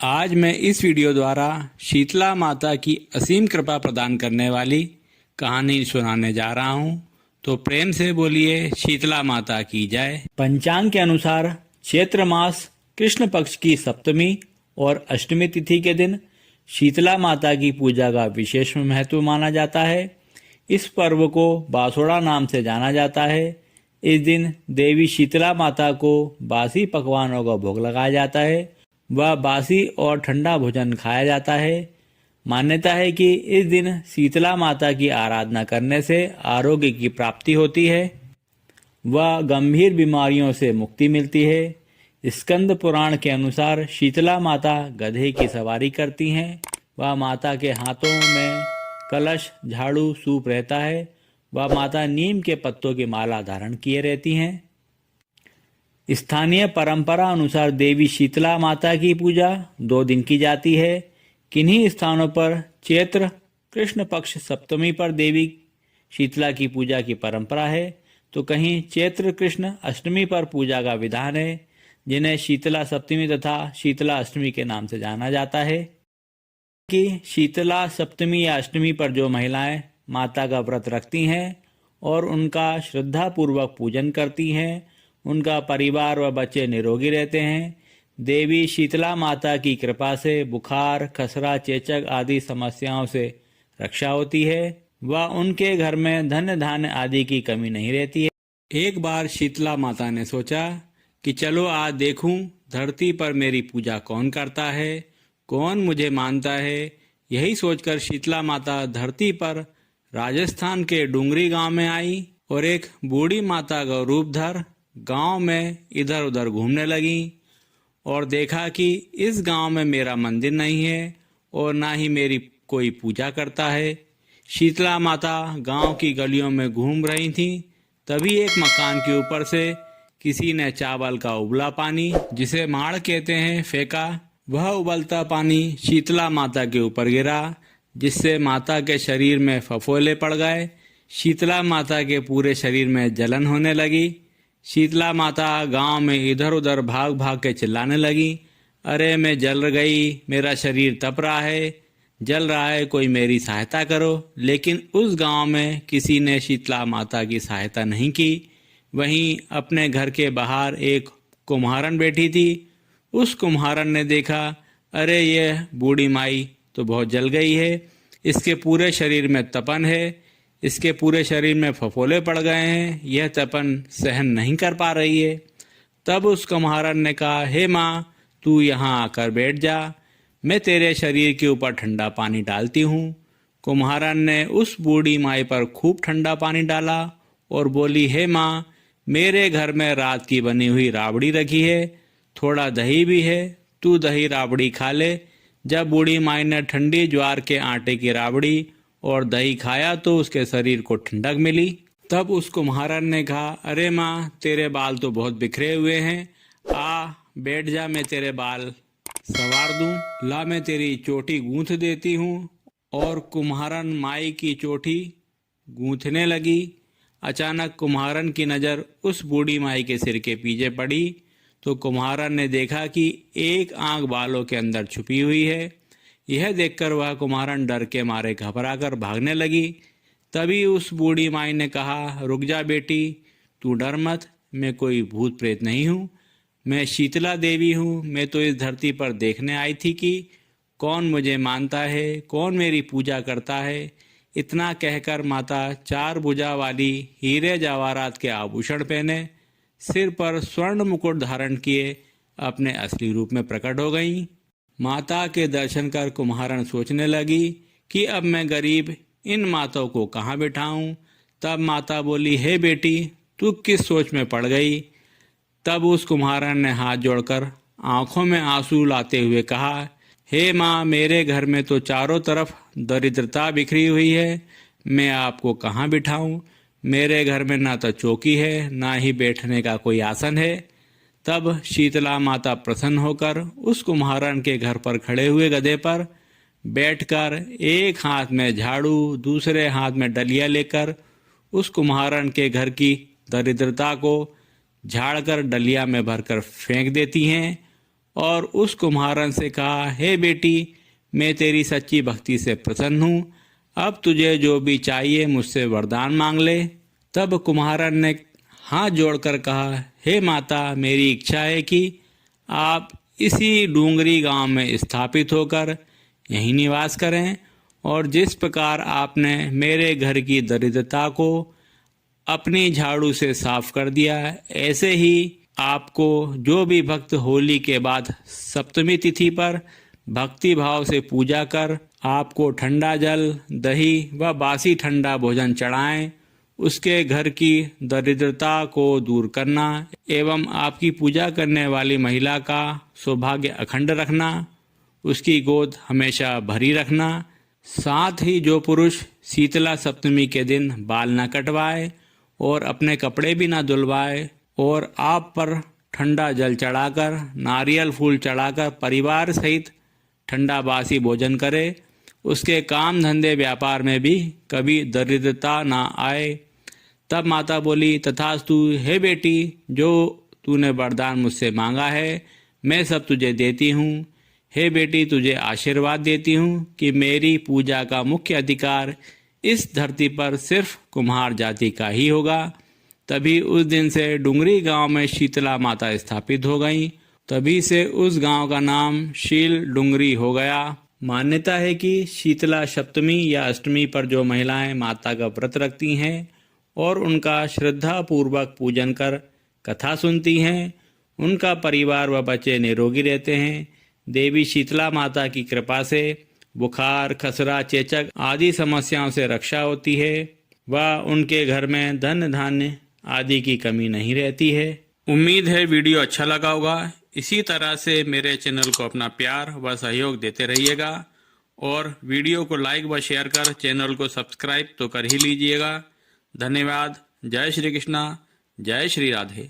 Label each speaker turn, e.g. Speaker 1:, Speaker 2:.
Speaker 1: आज मैं इस वीडियो द्वारा शीतला माता की असीम कृपा प्रदान करने वाली कहानी सुनाने जा रहा हूँ। तो प्रेम से बोलिए शीतला माता की जय। पंचांग के अनुसार चैत्र मास कृष्ण पक्ष की सप्तमी और अष्टमी तिथि के दिन शीतला माता की पूजा का विशेष महत्व माना जाता है। इस पर्व को बासोड़ा नाम से जाना जाता है। इस दिन देवी शीतला माता को बासी पकवानों का भोग लगाया जाता है व बासी और ठंडा भोजन खाया जाता है। मान्यता है कि इस दिन शीतला माता की आराधना करने से आरोग्य की प्राप्ति होती है व गंभीर बीमारियों से मुक्ति मिलती है। स्कंद पुराण के अनुसार शीतला माता गधे की सवारी करती हैं व माता के हाथों में कलश, झाड़ू, सूप रहता है व माता नीम के पत्तों की माला धारण किए रहती हैं। स्थानीय परंपरा अनुसार देवी शीतला माता की पूजा 2 दिन की जाती है। किन्हीं स्थानों पर चैत्र कृष्ण पक्ष सप्तमी पर देवी शीतला की पूजा की परंपरा है, तो कहीं चैत्र कृष्ण अष्टमी पर पूजा का विधान है, जिन्हें शीतला सप्तमी तथा शीतला अष्टमी के नाम से जाना जाता है। कि शीतला सप्तमी या अष्टमी पर जो महिलाएं माता का व्रत रखती हैं और उनका श्रद्धापूर्वक पूजन करती हैं, उनका परिवार व बच्चे निरोगी रहते हैं। देवी शीतला माता की कृपा से बुखार, खसरा, चेचक आदि समस्याओं से रक्षा होती है व उनके घर में धन धान्य आदि की कमी नहीं रहती है। एक बार शीतला माता ने सोचा कि चलो आज देखूं धरती पर मेरी पूजा कौन करता है, कौन मुझे मानता है। यही सोचकर शीतला माता धरती पर राजस्थान के डूंगरी गांव में आई और एक बूढ़ी माता का रूप धर गांव में इधर उधर घूमने लगी और देखा कि इस गांव में मेरा मंदिर नहीं है और ना ही मेरी कोई पूजा करता है। शीतला माता गांव की गलियों में घूम रही थी। तभी एक मकान के ऊपर से किसी ने चावल का उबला पानी, जिसे माड़ कहते हैं, फेंका। वह उबलता पानी शीतला माता के ऊपर गिरा, जिससे माता के शरीर में फफोले पड़ गए। शीतला माता के पूरे शरीर में जलन होने लगी। शीतला माता गांव में इधर उधर भाग भाग के चिल्लाने लगी, अरे मैं जल गई, मेरा शरीर तप रहा है, जल रहा है, कोई मेरी सहायता करो। लेकिन उस गांव में किसी ने शीतला माता की सहायता नहीं की। वहीं अपने घर के बाहर एक कुम्हारन बैठी थी। उस कुम्हारन ने देखा, अरे यह बूढ़ी माई तो बहुत जल गई है, इसके पूरे शरीर में तपन है, इसके पूरे शरीर में फफोले पड़ गए हैं, यह तपन सहन नहीं कर पा रही है। तब उस कुम्हारन ने कहा, हे माँ, तू यहाँ आकर बैठ जा, मैं तेरे शरीर के ऊपर ठंडा पानी डालती हूँ। कुम्हारन ने उस बूढ़ी माई पर खूब ठंडा पानी डाला और बोली, हे माँ, मेरे घर में रात की बनी हुई राबड़ी रखी है, थोड़ा दही भी है, तू दही राबड़ी खा ले। जब बूढ़ी माई ने ठंडी ज्वार के आटे की राबड़ी और दही खाया तो उसके शरीर को ठंडक मिली। तब उस कुम्हारन ने कहा, अरे माँ, तेरे बाल तो बहुत बिखरे हुए हैं, आ बैठ जा, मैं तेरे बाल संवार दूं, ला मैं तेरी चोटी गूंथ देती हूँ। और कुम्हारन माई की चोटी गूंथने लगी। अचानक कुम्हारन की नज़र उस बूढ़ी माई के सिर के पीछे पड़ी तो कुम्हारन ने देखा कि एक आंख बालों के अंदर छुपी हुई है। यह देखकर वह कुम्हारन डर के मारे घबराकर भागने लगी। तभी उस बूढ़ी माई ने कहा, रुक जा बेटी, तू डर मत, मैं कोई भूत प्रेत नहीं हूँ, मैं शीतला देवी हूँ। मैं तो इस धरती पर देखने आई थी कि कौन मुझे मानता है, कौन मेरी पूजा करता है। इतना कहकर माता 4 भुजा वाली हीरे जवाहरात के आभूषण पहने, सिर पर स्वर्ण मुकुट धारण किए अपने असली रूप में प्रकट हो गईं। माता के दर्शन कर कुम्हारन सोचने लगी कि अब मैं गरीब इन माताओं को कहाँ बिठाऊं। तब माता बोली, हे बेटी, तू किस सोच में पड़ गई। तब उस कुम्हारन ने हाथ जोड़कर आंखों में आंसू लाते हुए कहा, हे माँ, मेरे घर में तो चारों तरफ दरिद्रता बिखरी हुई है, मैं आपको कहाँ बिठाऊं। मेरे घर में ना तो चौकी है, ना ही बैठने का कोई आसन है। तब शीतला माता प्रसन्न होकर उस कुम्हारन के घर पर खड़े हुए गधे पर बैठकर एक हाथ में झाड़ू, दूसरे हाथ में डलिया लेकर उस कुम्हारन के घर की दरिद्रता को झाड़कर डलिया में भरकर फेंक देती हैं और उस कुम्हारन से कहा, हे बेटी, मैं तेरी सच्ची भक्ति से प्रसन्न हूँ। अब तुझे जो भी चाहिए मुझसे वरदान मांग ले। तब कुम्हारन ने हाथ जोड़कर कहा, हे माता, मेरी इच्छा है कि आप इसी डूंगरी गांव में स्थापित होकर यहीं निवास करें और जिस प्रकार आपने मेरे घर की दरिद्रता को अपनी झाड़ू से साफ कर दिया, ऐसे ही आपको जो भी भक्त होली के बाद सप्तमी तिथि पर भक्ति भाव से पूजा कर आपको ठंडा जल, दही व बासी ठंडा भोजन चढ़ाएं, उसके घर की दरिद्रता को दूर करना एवं आपकी पूजा करने वाली महिला का सौभाग्य अखंड रखना, उसकी गोद हमेशा भरी रखना। साथ ही जो पुरुष शीतला सप्तमी के दिन बाल न कटवाए और अपने कपड़े भी न धुलवाए और आप पर ठंडा जल चढ़ाकर, नारियल फूल चढ़ाकर परिवार सहित ठंडा बासी भोजन करे, उसके काम धंधे व्यापार में भी कभी दरिद्रता ना आए। तब माता बोली, तथास्तु, हे बेटी, जो तूने वरदान मुझसे मांगा है मैं सब तुझे देती हूँ। हे बेटी, तुझे आशीर्वाद देती हूँ कि मेरी पूजा का मुख्य अधिकार इस धरती पर सिर्फ कुम्हार जाति का ही होगा। तभी उस दिन से डुंगरी गांव में शीतला माता स्थापित हो गई। तभी से उस गांव का नाम शील डुंगरी हो गया। मान्यता है कि शीतला सप्तमी या अष्टमी पर जो महिलाएं माता का व्रत रखती हैं और उनका श्रद्धा पूर्वक पूजन कर कथा सुनती हैं, उनका परिवार व बच्चे निरोगी रहते हैं। देवी शीतला माता की कृपा से बुखार, खसरा, चेचक आदि समस्याओं से रक्षा होती है व उनके घर में धन धान्य आदि की कमी नहीं रहती है। उम्मीद है वीडियो अच्छा लगा होगा। इसी तरह से मेरे चैनल को अपना प्यार व सहयोग देते रहिएगा और वीडियो को लाइक व शेयर कर चैनल को सब्सक्राइब तो कर ही लीजिएगा। धन्यवाद। जय श्री कृष्णा, जय श्री राधे।